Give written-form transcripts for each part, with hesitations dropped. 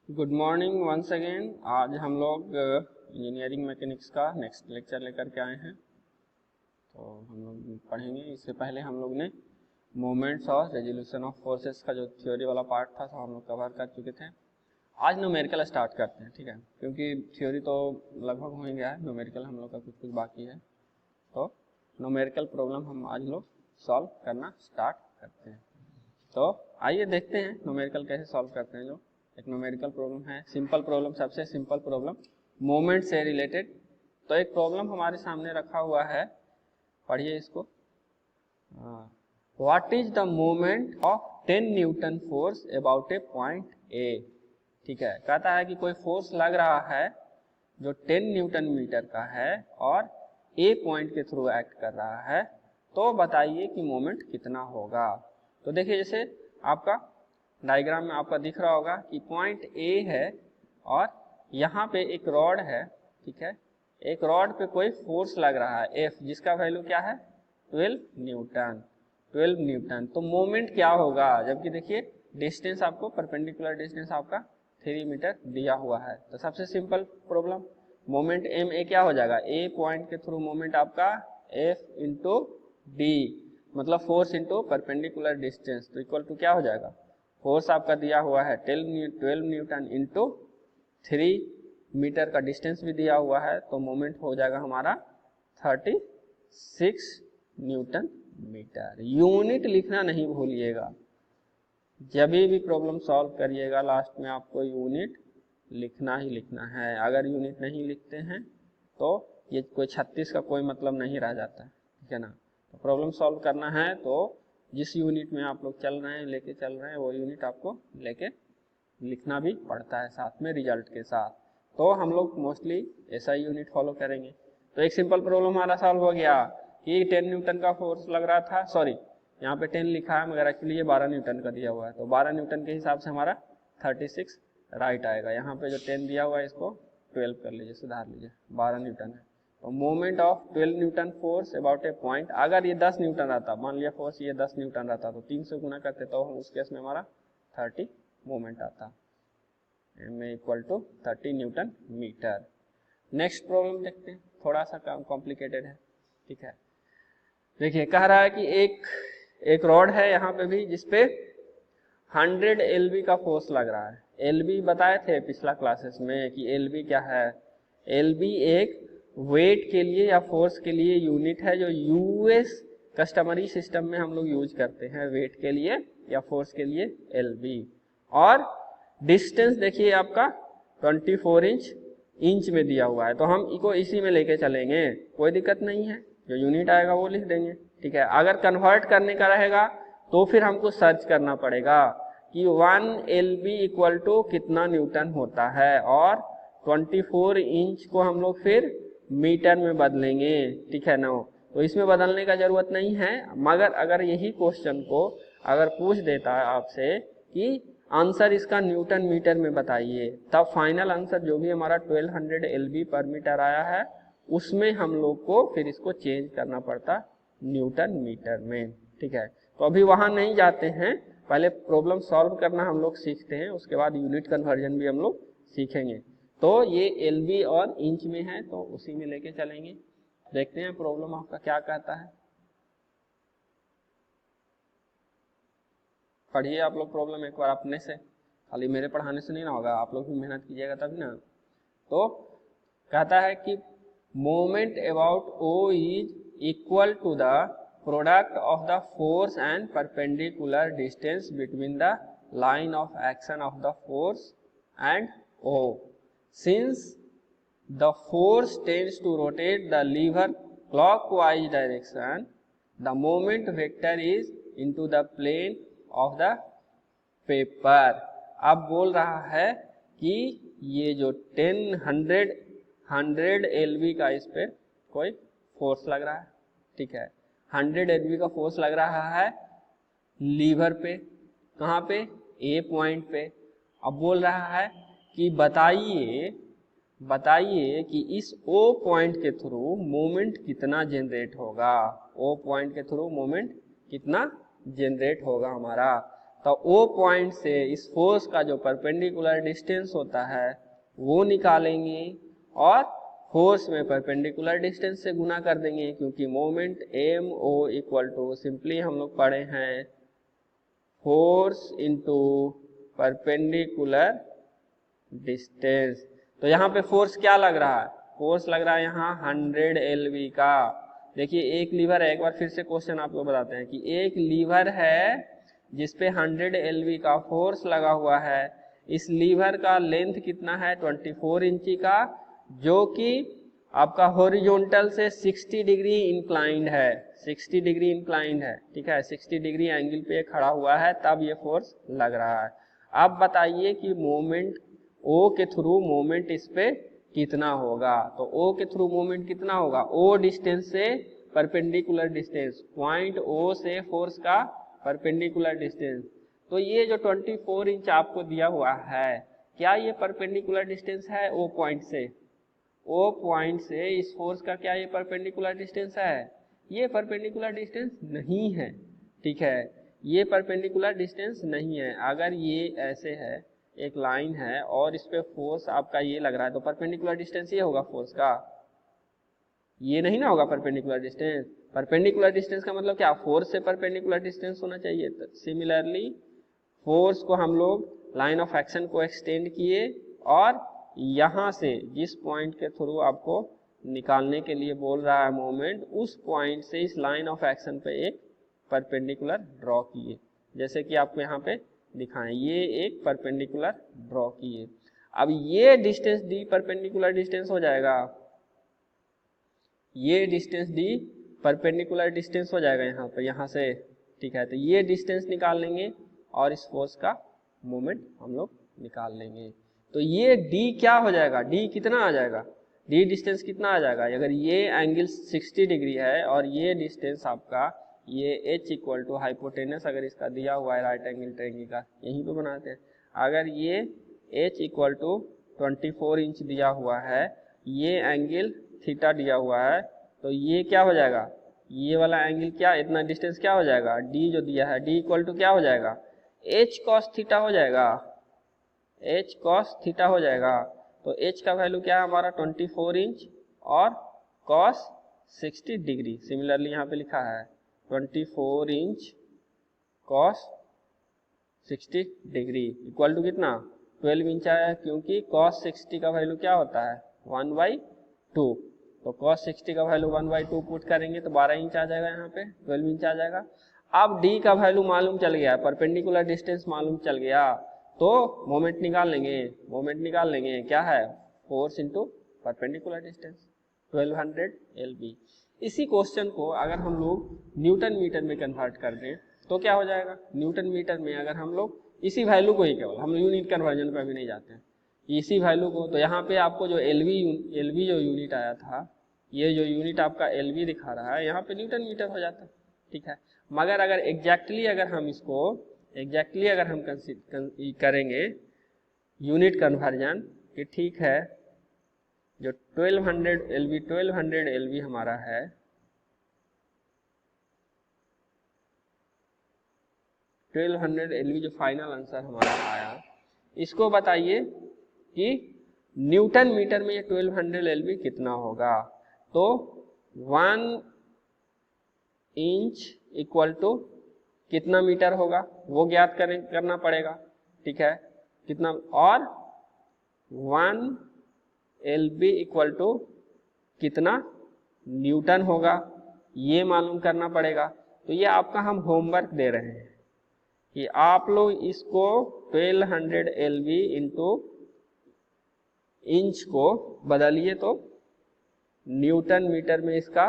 Good morning once again. आज हम लोग इंजीनियरिंग मैकेनिक्स का नेक्स्ट लेक्चर लेकर के आए हैं। तो हम लोग पढ़ेंगे। इससे पहले हम लोग ने मोमेंट्स और रेजोल्यूशन ऑफ फोर्सेस का जो थ्योरी वाला पार्ट था तो हम लोग कवर कर चुके थे। आज न्यूमेरिकल स्टार्ट करते हैं, ठीक है, क्योंकि थ्योरी तो लगभग हो ही गया है, न्यूमेरिकल हम लोग का कुछ कुछ बाकी है। तो न्यूमेरिकल प्रॉब्लम हम आज लोग सॉल्व करना स्टार्ट करते हैं। तो आइए देखते हैं न्यूमेरिकल कैसे सॉल्व करते हैं। जो एक न्यूमेरिकल प्रॉब्लम है, सिंपल प्रॉब्लम, सबसे सिंपल प्रॉब्लम मोमेंट से रिलेटेड। तो एक प्रॉब्लम हमारे सामने रखा हुआ है, पढ़िए इसको। What is the moment of 10 Newton force about A point A. ठीक है, कहता है कि कोई फोर्स लग रहा है जो 10 न्यूटन मीटर का है और ए पॉइंट के थ्रू एक्ट कर रहा है, तो बताइए कि मोमेंट कितना होगा। तो देखिए, जैसे आपका डायग्राम में आपका दिख रहा होगा कि पॉइंट ए है और यहाँ पे एक रॉड है, ठीक है। एक रॉड पे कोई फोर्स लग रहा है एफ, जिसका वैल्यू क्या है 12 न्यूटन। 12 न्यूटन। तो मोमेंट क्या होगा, जबकि देखिए डिस्टेंस आपको परपेंडिकुलर डिस्टेंस आपका 3 मीटर दिया हुआ है। तो सबसे simple problem, moment m a क्या हो जाएगा, ए पॉइंट के थ्रू मोमेंट आपका एफ इंटू डी, मतलब फोर्स इंटू परपेंडिकुलर डिस्टेंस, तो इक्वल टू क्या हो जाएगा, फोर्स आपका दिया हुआ है 12 न्यूटन इंटू 3 मीटर का डिस्टेंस भी दिया हुआ है, तो मोमेंट हो जाएगा हमारा 36 न्यूटन मीटर। यूनिट लिखना नहीं भूलिएगा, जब भी प्रॉब्लम सॉल्व करिएगा लास्ट में आपको यूनिट लिखना ही लिखना है। अगर यूनिट नहीं लिखते हैं तो ये कोई 36 का कोई मतलब नहीं रह जाता है, ठीक है ना। तो प्रॉब्लम सॉल्व करना है तो जिस यूनिट में आप लोग चल रहे हैं, लेके चल रहे हैं, वो यूनिट आपको लेके लिखना भी पड़ता है साथ में रिजल्ट के साथ। तो हम लोग मोस्टली ऐसा यूनिट फॉलो करेंगे। तो एक सिंपल प्रॉब्लम हमारा सॉल्व हो गया कि 10 न्यूटन का फोर्स लग रहा था, सॉरी यहाँ पे 10 लिखा है मगर एक्चुअली ये 12 न्यूटन का दिया हुआ है, तो 12 न्यूटन के हिसाब से हमारा 36 राइट आएगा। यहाँ पे जो 10 दिया हुआ है इसको 12 कर लीजिए, सुधार लीजिए, 12 न्यूटन है। तो moment of 12 Newton force about A point, अगर ये 10 न्यूटन रहता, मान लिया फोर्स ये 10 न्यूटन रहता, तो 3 से गुना करते तो उस केस में हमारा 30 मोमेंट आता, m equal to 30 newton metre. Next problem देखते हैं, थोड़ा सा काम कॉम्प्लिकेटेड है, ठीक है। देखिए, कह रहा है कि एक रॉड है यहाँ पे भी, जिसपे 100 एलबी का फोर्स लग रहा है। एलबी बताए थे पिछला क्लासेस में कि एलबी क्या है। एलबी एक वेट के लिए या फोर्स के लिए यूनिट है जो यूएस कस्टमरी सिस्टम में हम लोग यूज करते हैं, वेट के लिए या फोर्स के लिए एलबी। और डिस्टेंस देखिए आपका 24 इंच में दिया हुआ है, तो हम इसको इसी में लेके चलेंगे, कोई दिक्कत नहीं है, जो यूनिट आएगा वो लिख देंगे, ठीक है। अगर कन्वर्ट करने का रहेगा तो फिर हमको सर्च करना पड़ेगा कि 1 एलबी इक्वल टू कितना न्यूटन होता है, और 24 इंच को हम लोग फिर मीटर में बदलेंगे, ठीक है ना। तो इसमें बदलने का जरूरत नहीं है, मगर अगर यही क्वेश्चन को अगर पूछ देता है आपसे कि आंसर इसका न्यूटन मीटर में बताइए, तब फाइनल आंसर जो भी हमारा 1200 एलबी पर मीटर आया है, उसमें हम लोग को फिर इसको चेंज करना पड़ता न्यूटन मीटर में, ठीक है। तो अभी वहां नहीं जाते हैं, पहले प्रॉब्लम सॉल्व करना हम लोग सीखते हैं, उसके बाद यूनिट कन्वर्जन भी हम लोग सीखेंगे। तो ये एलबी और इंच में है, तो उसी में लेके चलेंगे। देखते हैं प्रॉब्लम आपका क्या कहता है। पढ़िए आप लोग प्रॉब्लम एक बार अपने से, खाली मेरे पढ़ाने से नहीं ना होगा, आप लोग भी मेहनत कीजिएगा तभी ना। तो कहता है कि moment about o is equal to the product of the force and perpendicular distance between the line of action of the force and o. Since the force tends to rotate the lever clockwise direction, the moment vector is into the plane of the paper. अब बोल रहा है कि ये जो 100 LB का इस पे कोई फोर्स लग रहा है, ठीक है। 100 एलबी का फोर्स लग रहा है लीवर पे, कहाँ पे, ए पॉइंट पे। अब बोल रहा है कि बताइए कि इस ओ पॉइंट के थ्रू मोमेंट कितना जनरेट होगा, ओ पॉइंट के थ्रू मोमेंट कितना जनरेट होगा हमारा। तो ओ पॉइंट से इस फोर्स का जो परपेंडिकुलर डिस्टेंस होता है वो निकालेंगे और फोर्स में परपेंडिकुलर डिस्टेंस से गुना कर देंगे, क्योंकि moment m o equal to simply हम लोग पढ़े हैं फोर्स इनटू परपेंडिकुलर डिस्टेंस। तो यहाँ पे फोर्स क्या लग रहा है, फोर्स लग रहा है यहाँ 100 LV का। देखिए एक लीवर है, एक बार फिर से क्वेश्चन आपको बताते हैं कि एक लीवर है जिसपे 100 LV का फोर्स लगा हुआ है। इस लीवर का लेंथ कितना है 24 इंची का, जो कि आपका हॉरिजॉन्टल से 60 डिग्री इंक्लाइंड है, 60 डिग्री इंक्लाइंड है, ठीक है, 60 डिग्री एंगल पे खड़ा हुआ है, तब ये फोर्स लग रहा है। अब बताइए कि मोमेंट ओ के थ्रू मोमेंट इस पे कितना होगा। तो ओ के थ्रू मोमेंट कितना होगा, ओ डिस्टेंस से परपेंडिकुलर डिस्टेंस, पॉइंट ओ से फोर्स का परपेंडिकुलर डिस्टेंस। तो ये जो 24 इंच आपको दिया हुआ है, क्या ये परपेंडिकुलर डिस्टेंस है ओ पॉइंट से, ओ पॉइंट से इस फोर्स का क्या ये परपेंडिकुलर डिस्टेंस है? ये परपेंडिकुलर डिस्टेंस नहीं है, ठीक है, ये परपेंडिकुलर डिस्टेंस नहीं है। अगर ये ऐसे है, एक लाइन है और इस पे फोर्स आपका ये लग रहा है, तो परपेंडिकुलर डिस्टेंस ये होगा फोर्स का, ये नहीं ना होगा परपेंडिकुलर डिस्टेंस। परपेंडिकुलर डिस्टेंस का मतलब क्या, फोर्स से परपेंडिकुलर डिस्टेंस होना चाहिए। तो सिमिलरली फोर्स को हम लोग लाइन ऑफ एक्शन को एक्सटेंड किए और यहां से जिस पॉइंट के थ्रू आपको निकालने के लिए बोल रहा है मोमेंट, उस पॉइंट से इस लाइन ऑफ एक्शन पे एक परपेंडिकुलर ड्रॉ किए, जैसे कि आपको यहाँ पे दिखाएं, ये एक परपेंडिकुलर ड्रॉ किए। अब ये डिस्टेंस डी परपेंडिकुलर डिस्टेंस हो जाएगा, ये डिस्टेंस डी परपेंडिकुलर डिस्टेंस हो जाएगा यहाँ पर, यहाँ से, ठीक है। तो ये डिस्टेंस निकाल लेंगे और इस फोर्स का मोमेंट हम लोग निकाल लेंगे। तो ये डी क्या हो जाएगा, डी कितना आ जाएगा, डी डिस्टेंस कितना आ जाएगा। अगर ये एंगल 60 डिग्री है और ये डिस्टेंस आपका ये h इक्वल टू हाइपोटेनस, अगर इसका दिया हुआ है राइट एंगल ट्रायंगल का, यहीं पे बनाते हैं, अगर ये h इक्वल टू 24 इंच दिया हुआ है, ये एंगल थीटा दिया हुआ है, तो ये क्या हो जाएगा, ये वाला एंगल क्या, इतना डिस्टेंस क्या हो जाएगा, d जो दिया है, d इक्वल टू क्या हो जाएगा, h cos थीटा हो जाएगा, h cos थीटा हो जाएगा। तो h का वैल्यू क्या है हमारा 24 इंच और cos 60 डिग्री, सिमिलरली यहाँ पे लिखा है 24 inch cos 60 degree equal to कितना 12 इंच आया, क्योंकि cos 60 का वैल्यू क्या होता है 1/2, तो cos 60 का वैल्यू 1/2 पुट करेंगे तो 12 इंच आ जाएगा, यहाँ पे 12 इंच आ जाएगा। अब d का वैल्यू मालूम चल गया, परपेंडिकुलर डिस्टेंस मालूम चल गया, तो मोमेंट निकाल लेंगे, मोमेंट निकाल लेंगे, क्या है force into perpendicular distance 1200 LB। इसी क्वेश्चन को अगर हम लोग न्यूटन मीटर में कन्वर्ट कर दें तो क्या हो जाएगा, न्यूटन मीटर में अगर हम लोग इसी वैल्यू को ही, केवल हम यूनिट कन्वर्जन पर भी नहीं जाते हैं, इसी वैल्यू को, तो यहाँ पे आपको जो LV जो यूनिट आया था, ये जो यूनिट आपका LV दिखा रहा है, यहाँ पे न्यूटन मीटर हो जाता है, ठीक है। मगर अगर एग्जैक्टली अगर हम इसको एग्जैक्टली अगर हम करेंगे यूनिट कन्वर्जन कि ठीक है, जो 1200 LV हमारा है, LV जो फाइनल आंसर हमारा आया, इसको बताइए कि न्यूटन मीटर में ये 1200 LV कितना होगा। तो 1 इंच इक्वल टू कितना मीटर होगा वो ज्ञात करना पड़ेगा, ठीक है, कितना, और 1 LB इक्वल टू कितना न्यूटन होगा ये मालूम करना पड़ेगा। तो ये आपका हम होमवर्क दे रहे हैं कि आप लोग इसको 1200 LV इंटू इंच को बदलिए तो न्यूटन मीटर में इसका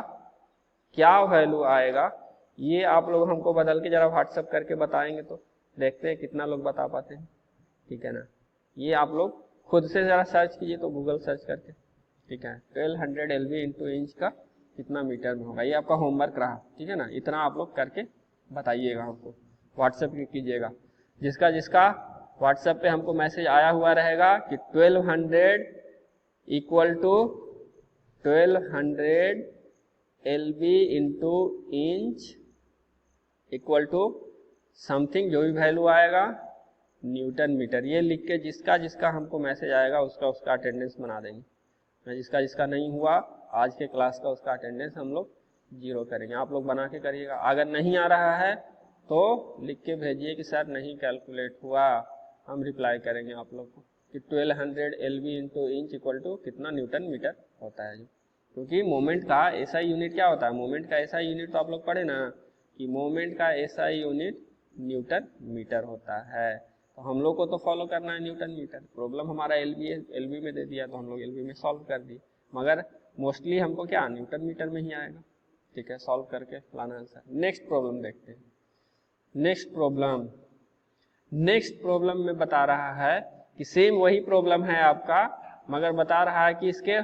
क्या वैल्यू आएगा, ये आप लोग हमको बदल के जरा व्हाट्सएप करके बताएंगे तो देखते हैं कितना लोग बता पाते हैं, ठीक है ना। ये आप लोग खुद से जरा सर्च कीजिए, तो गूगल सर्च करके, ठीक है, 1200 LV इंटू इंच का कितना मीटर में होगा, ये आपका होमवर्क रहा, ठीक है ना। इतना आप लोग करके बताइएगा, हमको व्हाट्सएप कीजिएगा, जिसका जिसका व्हाट्सएप पे हमको मैसेज आया हुआ रहेगा कि 1200 equal to 1200 LV into inch equal to something जो भी वैल्यू आएगा न्यूटन मीटर, ये लिख के जिसका जिसका हमको मैसेज आएगा उसका उसका अटेंडेंस बना देंगे। मैं जिसका जिसका नहीं हुआ आज के क्लास का उसका अटेंडेंस हम लोग 0 करेंगे। आप लोग बना के करिएगा। अगर नहीं आ रहा है तो लिख के भेजिए कि सर नहीं कैलकुलेट हुआ, हम रिप्लाई करेंगे आप लोग को कि 1200 LV into inch equal to कितना न्यूटन मीटर होता है। क्योंकि मोमेंट का एसआई यूनिट क्या होता है, मोमेंट का एसआई यूनिट तो आप लोग पढ़े ना कि मोमेंट का एसआई यूनिट न्यूटन मीटर होता है। तो हम लोग को तो फॉलो करना है न्यूटन मीटर। प्रॉब्लम हमारा एलवी में दे दिया तो हम लोग एलवी में सॉल्व कर दिए, मगर मोस्टली हमको क्या न्यूटन मीटर में ही आएगा। ठीक है, सॉल्व करके लाना आंसर। नेक्स्ट प्रॉब्लम देखते हैं। नेक्स्ट प्रॉब्लम में बता रहा है कि सेम वही प्रॉब्लम है आपका, मगर बता रहा है कि इसके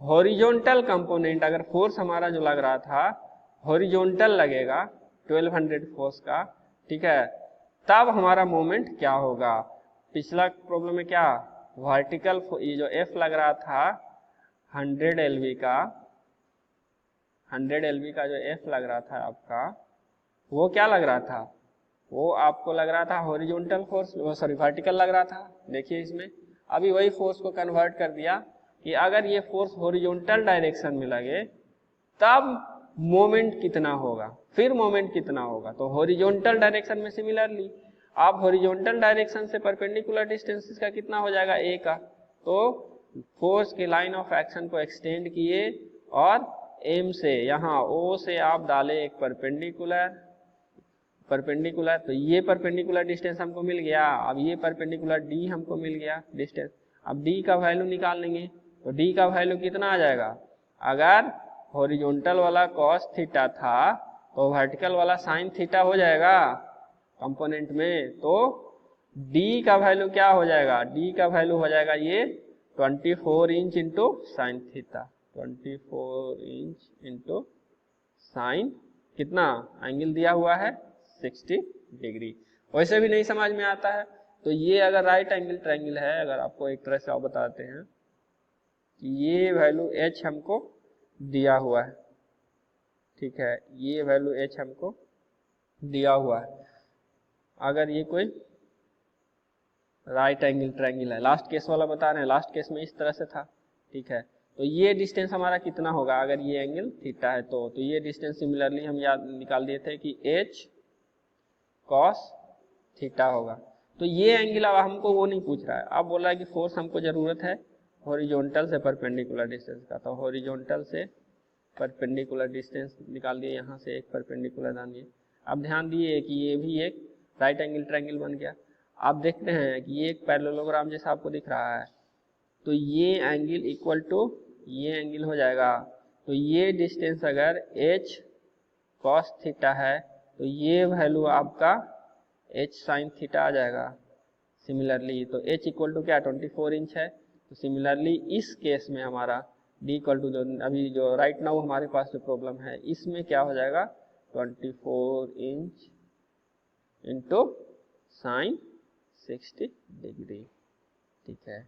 हॉरिजॉन्टल कंपोनेंट, अगर फोर्स हमारा जो लग रहा था हॉरिजॉन्टल लगेगा 1200 फोर्स का, ठीक है, तब हमारा मोमेंट क्या होगा। पिछला प्रॉब्लम में क्या वर्टिकल, ये जो एफ लग रहा था 100 LV का, 100 LV का जो एफ लग रहा था आपका, वो क्या लग रहा था, वो आपको लग रहा था हॉरिजॉन्टल फोर्स, सॉरी वर्टिकल लग रहा था। देखिए इसमें अभी वही फोर्स को कन्वर्ट कर दिया कि अगर ये फोर्स हॉरिजॉन्टल डायरेक्शन में लगे तब मोमेंट कितना होगा, फिर मोमेंट कितना होगा। तो हॉरिजॉन्टल डायरेक्शन में सिमिलरली आप हॉरिजॉन्टल डायरेक्शन से परपेंडिकुलर डिस्टेंस का कितना हो जाएगा ए का, तो फोर्स के लाइन ऑफ एक्शन को एक्सटेंड किए और एम से यहाँ ओ से आप डाले एक परपेंडिकुलर, तो ये परपेंडिकुलर डिस्टेंस हमको मिल गया। अब ये परपेंडिकुलर डी हमको मिल गया डिस्टेंस। अब डी का वैल्यू निकाल लेंगे तो डी का वैल्यू कितना आ जाएगा, अगर हॉरिजॉन्टल वाला कॉस थीटा था तो वर्टिकल वाला साइन थीटा हो जाएगा कंपोनेंट में। तो डी का वैल्यू क्या हो जाएगा, डी का वैल्यू हो जाएगा ये 24 inch into sine theta, 24 inch into sign कितना एंगल दिया हुआ है 60 डिग्री। वैसे भी नहीं समझ में आता है तो ये अगर राइट एंगल ट्रायंगल है, अगर आपको एक तरह से आप बताते हैं कि ये वैल्यू एच हमको दिया हुआ है, ठीक है, ये वैल्यू एच हमको दिया हुआ है। अगर ये कोई राइट एंगल ट्रायंगल है, लास्ट केस वाला बता रहे हैं, लास्ट केस में इस तरह से था, ठीक है, तो ये डिस्टेंस हमारा कितना होगा अगर ये एंगल थीटा है तो ये डिस्टेंस सिमिलरली हम याद निकाल दिए थे कि एच कॉस थीटा होगा। तो ये एंगल अब हमको वो नहीं पूछ रहा है, अब बोल रहा है कि फोर्स हमको जरूरत है हॉरिजॉन्टल से परपेंडिकुलर डिस्टेंस का, तो हॉरिजॉन्टल से परपेंडिकुलर डिस्टेंस निकाल दिए, यहाँ से एक परपेंडिकुलर डाल दिए। अब ध्यान दिए कि ये भी एक राइट एंगल ट्रायंगल बन गया। आप देखते हैं कि ये एक पैरेललोग्राम जैसा आपको दिख रहा है, तो ये एंगल इक्वल टू ये एंगल हो जाएगा। तो ये डिस्टेंस अगर h cos थीटा है तो ये वैल्यू आपका h sin थीटा आ जाएगा। सिमिलरली तो h इक्वल टू क्या 24 इंच है, तो सिमिलरली इस केस में हमारा d इक्वल टू जो अभी जो राइट नाउ हमारे पास जो प्रॉब्लम है इसमें क्या हो जाएगा 24 इंच इंटू साइन 60 डिग्री। ठीक है,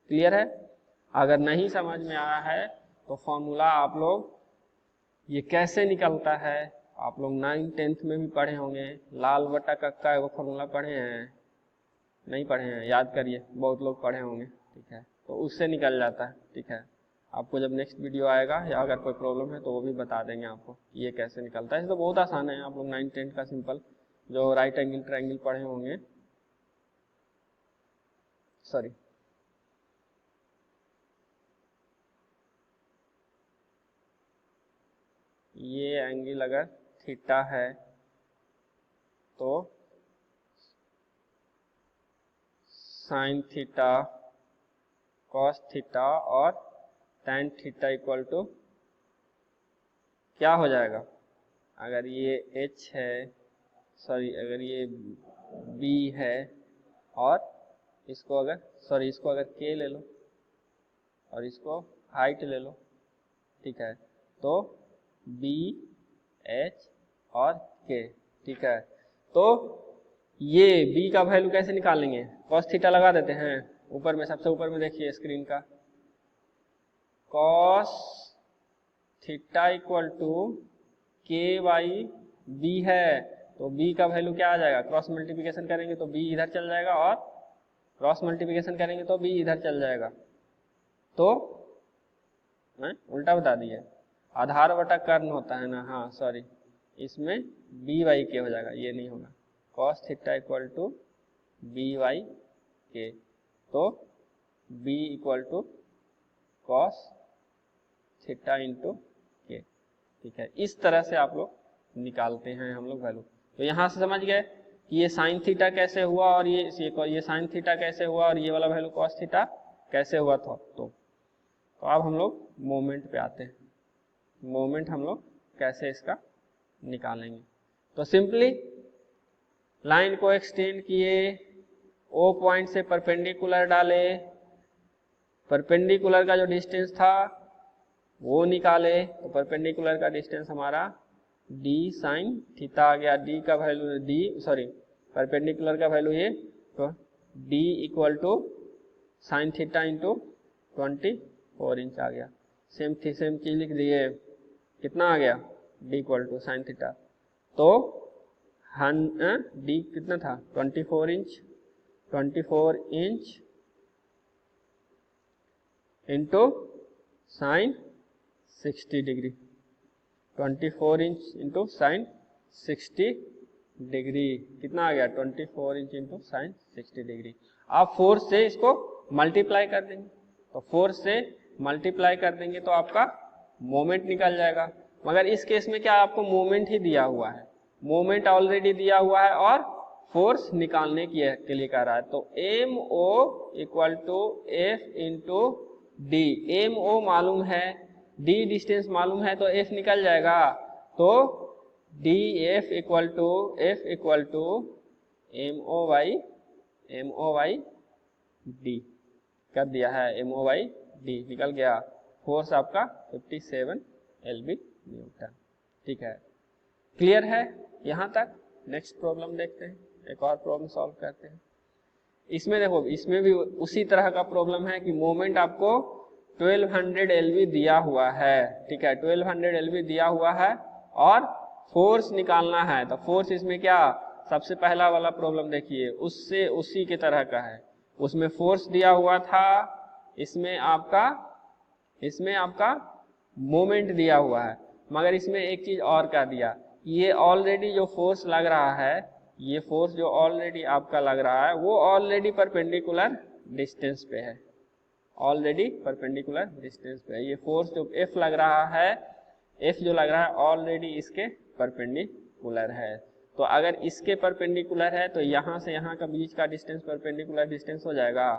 क्लियर है। अगर नहीं समझ में आया है तो फॉर्मूला आप लोग ये कैसे निकलता है आप लोग 9th 10th में भी पढ़े होंगे, लाल बटा कक्का वो फॉर्मूला पढ़े हैं, नहीं पढ़े हैं, याद करिए, बहुत लोग पढ़े होंगे, ठीक है, तो उससे निकल जाता है। ठीक है, आपको जब नेक्स्ट वीडियो आएगा या अगर कोई प्रॉब्लम है तो वो भी बता देंगे आपको कि ये कैसे निकलता है। इसे तो बहुत आसान है, आप लोग 9th 10th का सिंपल जो राइट एंगल ट्रायंगल पढ़े होंगे, सॉरी ये एंगल अगर थीटा है तो साइन थीटा कॉस थीटा और tan थीटा इक्वल टू क्या हो जाएगा, अगर ये h है, सॉरी अगर ये b है और इसको अगर सॉरी इसको अगर k ले लो और इसको हाइट ले लो, ठीक है, तो b h और k, ठीक है, तो ये b का वैल्यू कैसे निकालेंगे, cos थीटा लगा देते हैं ऊपर में, सबसे ऊपर में देखिए स्क्रीन का, cos theta equal to k by b है, तो b का वैल्यू क्या आ जाएगा, क्रॉस मल्टीप्लिकेशन करेंगे तो b इधर चल जाएगा और क्रॉस मल्टीप्लिकेशन करेंगे तो b इधर चल जाएगा। तो मैं उल्टा बता दिया, आधार बटा कर्ण होता है ना, हाँ सॉरी, इसमें बी वाई के हो जाएगा, ये नहीं होगा, cos theta equal to b by k, तो b equal to cos theta into k. ठीक है, इस तरह से आप लोग निकालते हैं हम लोग वैल्यू। तो यहाँ से समझ गए कि ये साइन थीटा कैसे हुआ और ये साइन थीटा कैसे हुआ और ये वाला वैल्यू कॉस थीटा कैसे हुआ था। तो अब हम लोग मोमेंट पे आते हैं, मोमेंट हम लोग कैसे इसका निकालेंगे। तो सिंपली लाइन को एक्सटेंड किए, ओ पॉइंट से परपेंडिकुलर डाले, परपेंडिकुलर का जो डिस्टेंस था वो निकाले, तो परपेंडिकुलर का डिस्टेंस हमारा d साइन थीटा आ गया, d का वैल्यू परपेंडिकुलर का वैल्यू ये, तो d equal to sine theta into 24 inch आ गया। सेम चीज लिख दिए, कितना आ गया, d equal to sine theta, तो d कितना था 24 inch into sine 60 degree, 24 inch into sine 60 degree, कितना आ गया 24 इंच इंटू साइन 60 डिग्री। आप 4 से इसको मल्टीप्लाई कर देंगे, तो 4 से मल्टीप्लाई कर देंगे तो आपका मोमेंट निकल जाएगा। मगर इस केस में क्या आपको मोमेंट ही दिया हुआ है, मोमेंट ऑलरेडी दिया हुआ है और फोर्स निकालने के लिए कह रहा है। तो m o equal to f into d, m o मालूम है, डी डिस्टेंस मालूम है, तो एफ निकल जाएगा। तो d f equal to m o by d कर दिया है, एम ओ वाई डी निकल गया। फोर्स आपका 57 LB न्यूटन। ठीक है, क्लियर है यहाँ तक। नेक्स्ट प्रॉब्लम देखते हैं, एक और प्रॉब्लम सॉल्व करते हैं। इसमें देखो, इसमें भी उसी तरह का प्रॉब्लम है कि मोमेंट आपको 1200 LB दिया हुआ है। ठीक है, 1200 LB दिया हुआ है और फोर्स निकालना है। तो फोर्स इसमें क्या, सबसे पहला वाला प्रॉब्लम देखिए, उससे उसी के तरह का है। उसमें फोर्स दिया हुआ था, इसमें आपका मोमेंट दिया हुआ है। मगर इसमें एक चीज और क्या दिया, ये ऑलरेडी जो फोर्स लग रहा है, ये फोर्स जो ऑलरेडी आपका लग रहा है वो ऑलरेडी परपेंडिकुलर डिस्टेंस पे है, ऑलरेडी परपेंडिकुलर डिस्टेंस पे है। ये फोर्स जो F लग रहा है, F जो लग रहा है ऑलरेडी इसके परपेंडिकुलर है। तो अगर इसके परपेंडिकुलर है तो यहाँ से यहाँ का बीच का डिस्टेंस परपेंडिकुलर डिस्टेंस हो जाएगा।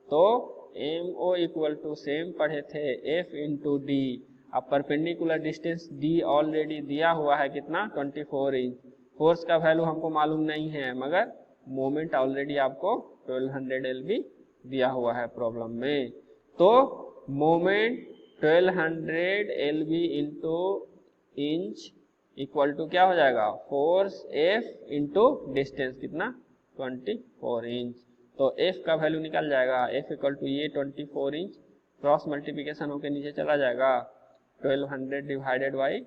तो m o equal to same पढ़े थे F इंटू डी। अब परपेंडिकुलर डिस्टेंस D ऑलरेडी दिया हुआ है, कितना 24 इंच। फोर्स का वैल्यू हमको मालूम नहीं है, मगर मोमेंट ऑलरेडी आपको 1200 LB दिया हुआ है प्रॉब्लम में। तो moment 1200 LB into inch equal to क्या हो जाएगा, फोर्स F इंटू डिस्टेंस, कितना 24 इंच। तो F का वैल्यू निकल जाएगा, F इक्वल टू ये 24 इंच, क्रॉस मल्टीप्लिकेशन होकर नीचे चला जाएगा, 1200 divided by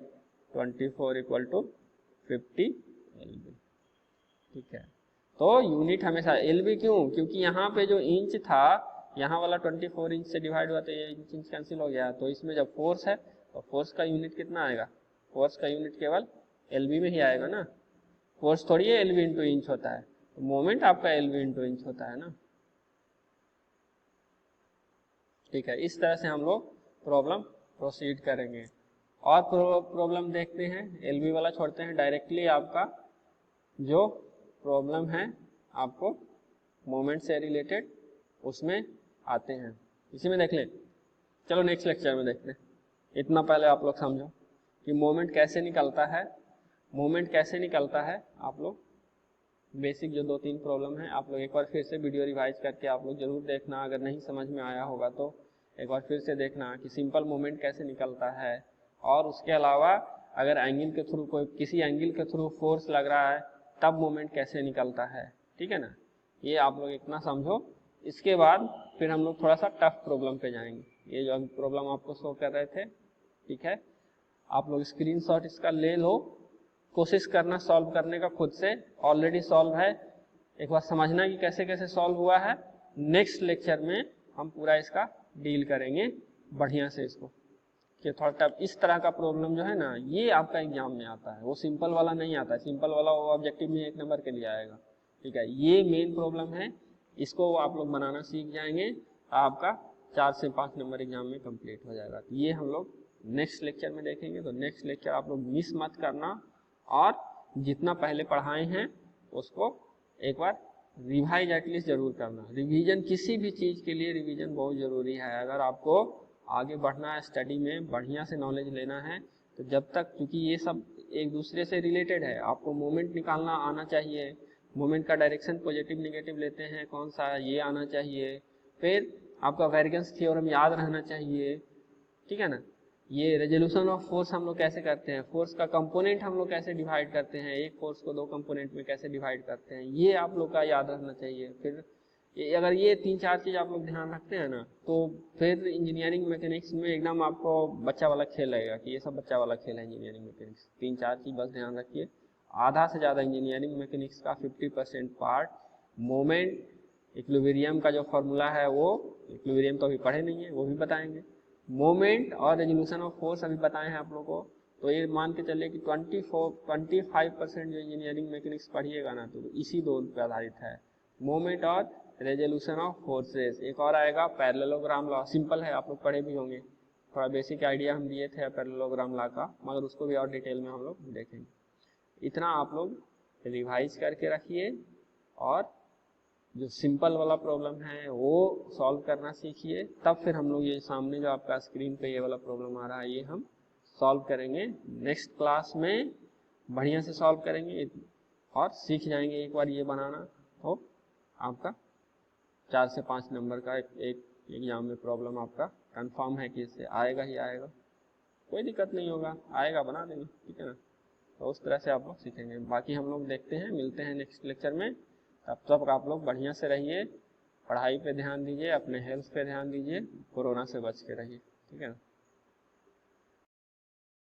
24 equal to 50 LB। ठीक है, तो यूनिट हमेशा LB क्यों, क्योंकि यहाँ पे जो इंच था, यहाँ वाला 24 इंच से डिवाइड हुआ तो ये इंच कैंसिल हो गया। तो इसमें जब फोर्स है तो फोर्स का यूनिट कितना आएगा, फोर्स का यूनिट केवल LB में ही आएगा ना, फोर्स थोड़ी है LB इंटू इंच होता है। तो मोमेंट आपका LB इंटू इंच होता है ना। ठीक है, इस तरह से हम लोग प्रॉब्लम प्रोसीड करेंगे। और प्रॉब्लम देखते हैं, LB वाला छोड़ते हैं, डायरेक्टली आपका जो प्रॉब्लम है आपको मोमेंट से रिलेटेड उसमें आते हैं, इसी में देख ले। चलो नेक्स्ट लेक्चर में देखते हैं। इतना पहले आप लोग समझो कि मोमेंट कैसे निकलता है। मोमेंट कैसे निकलता है आप लोग बेसिक जो 2-3 प्रॉब्लम है आप लोग एक बार फिर से वीडियो रिवाइज करके आप लोग जरूर देखना। अगर नहीं समझ में आया होगा तो एक बार फिर से देखना कि सिंपल मोमेंट कैसे निकलता है। और उसके अलावा अगर एंगल के थ्रू कोई किसी एंगल के थ्रू फोर्स लग रहा है तब मोमेंट कैसे निकलता है। ठीक है ना, ये आप लोग इतना समझो। इसके बाद फिर हम लोग थोड़ा सा टफ प्रॉब्लम पे जाएंगे। ये जो प्रॉब्लम आपको शो कर रहे थे, ठीक है, आप लोग स्क्रीनशॉट इसका ले लो कोशिश करना सॉल्व करने का खुद से, ऑलरेडी सॉल्व है, एक बार समझना कि कैसे कैसे सॉल्व हुआ है। नेक्स्ट लेक्चर में हम पूरा इसका डील करेंगे बढ़िया से इसको, कि थोड़ा टफ इस तरह का प्रॉब्लम जो है ना ये आपका एग्जाम में आता है, वो सिंपल वाला नहीं आता है। सिंपल वाला वो ऑब्जेक्टिव में 1 नंबर के लिए आएगा, ठीक है। ये मेन प्रॉब्लम है, इसको आप लोग बनाना सीख जाएंगे, आपका 4 से 5 नंबर एग्जाम में कंप्लीट हो जाएगा। तो ये हम लोग नेक्स्ट लेक्चर में देखेंगे। तो नेक्स्ट लेक्चर आप लोग मिस मत करना, और जितना पहले पढ़ाए हैं उसको एक बार रिवाइज एटलीस्ट जरूर करना। रिवीजन किसी भी चीज़ के लिए रिवीजन बहुत ज़रूरी है। अगर आपको आगे बढ़ना है स्टडी में, बढ़िया से नॉलेज लेना है, तो जब तक, क्योंकि ये सब एक दूसरे से रिलेटेड है, आपको मोमेंट निकालना आना चाहिए, मोमेंट का डायरेक्शन पॉजिटिव नेगेटिव लेते हैं कौन सा ये आना चाहिए, फिर आपका वेरिएंस थ्योरम याद रहना चाहिए, ठीक है ना। ये रेजोल्यूशन ऑफ फोर्स हम लोग कैसे करते हैं, फोर्स का कंपोनेंट हम लोग कैसे डिवाइड करते हैं, एक फोर्स को 2 कंपोनेंट में कैसे डिवाइड करते हैं, ये आप लोग का याद रहना चाहिए। फिर अगर ये 3-4 चीज़ आप लोग ध्यान रखते हैं ना, तो फिर इंजीनियरिंग मैकेनिक्स में एकदम आपको बच्चा वाला खेल लगेगा कि ये सब बच्चा वाला खेल है इंजीनियरिंग मैकेनिक्स। 3-4 चीज़ बस ध्यान रखिए। आधा से ज़्यादा इंजीनियरिंग मैकेनिक्स का 50% पार्ट मोमेंट, इक्विलिब्रियम का जो फॉर्मूला है वो, इक्विलिब्रियम तो अभी पढ़े नहीं है, वो भी बताएंगे। मोमेंट और रेजोल्यूशन ऑफ फोर्स अभी बताए हैं आप लोगों को। तो ये मान के चलिए कि 25% जो इंजीनियरिंग मैकेनिक्स पढ़िएगा ना, तो इसी 2 पे आधारित है, मोमेंट और रेजोल्यूशन ऑफ फोर्सेस। एक और आएगा पैरेललोग्राम लॉ, सिंपल है, आप लोग पढ़े भी होंगे, थोड़ा बेसिक आइडिया हम दिए थे पैरेललोग्राम लॉ का, मगर उसको भी और डिटेल में हम लोग देखेंगे। इतना आप लोग रिवाइज करके रखिए, और जो सिंपल वाला प्रॉब्लम है वो सॉल्व करना सीखिए। तब फिर हम लोग ये सामने जो आपका स्क्रीन पे ये वाला प्रॉब्लम आ रहा है, ये हम सॉल्व करेंगे नेक्स्ट क्लास में, बढ़िया से सॉल्व करेंगे और सीख जाएंगे एक बार ये बनाना। तो आपका 4 से 5 नंबर का एक एग्जाम में प्रॉब्लम आपका कंफर्म है कि इससे आएगा ही आएगा, कोई दिक्कत नहीं होगा, आएगा, बना देंगे, ठीक है ना। तो उस तरह से आप लोग सीखेंगे। बाकी हम लोग देखते हैं, मिलते हैं नेक्स्ट लेक्चर में। तब तक आप लोग बढ़िया से रहिए, पढ़ाई पे ध्यान दीजिए, अपने हेल्थ पे ध्यान दीजिए, कोरोना से बच के रहिए, ठीक है ना।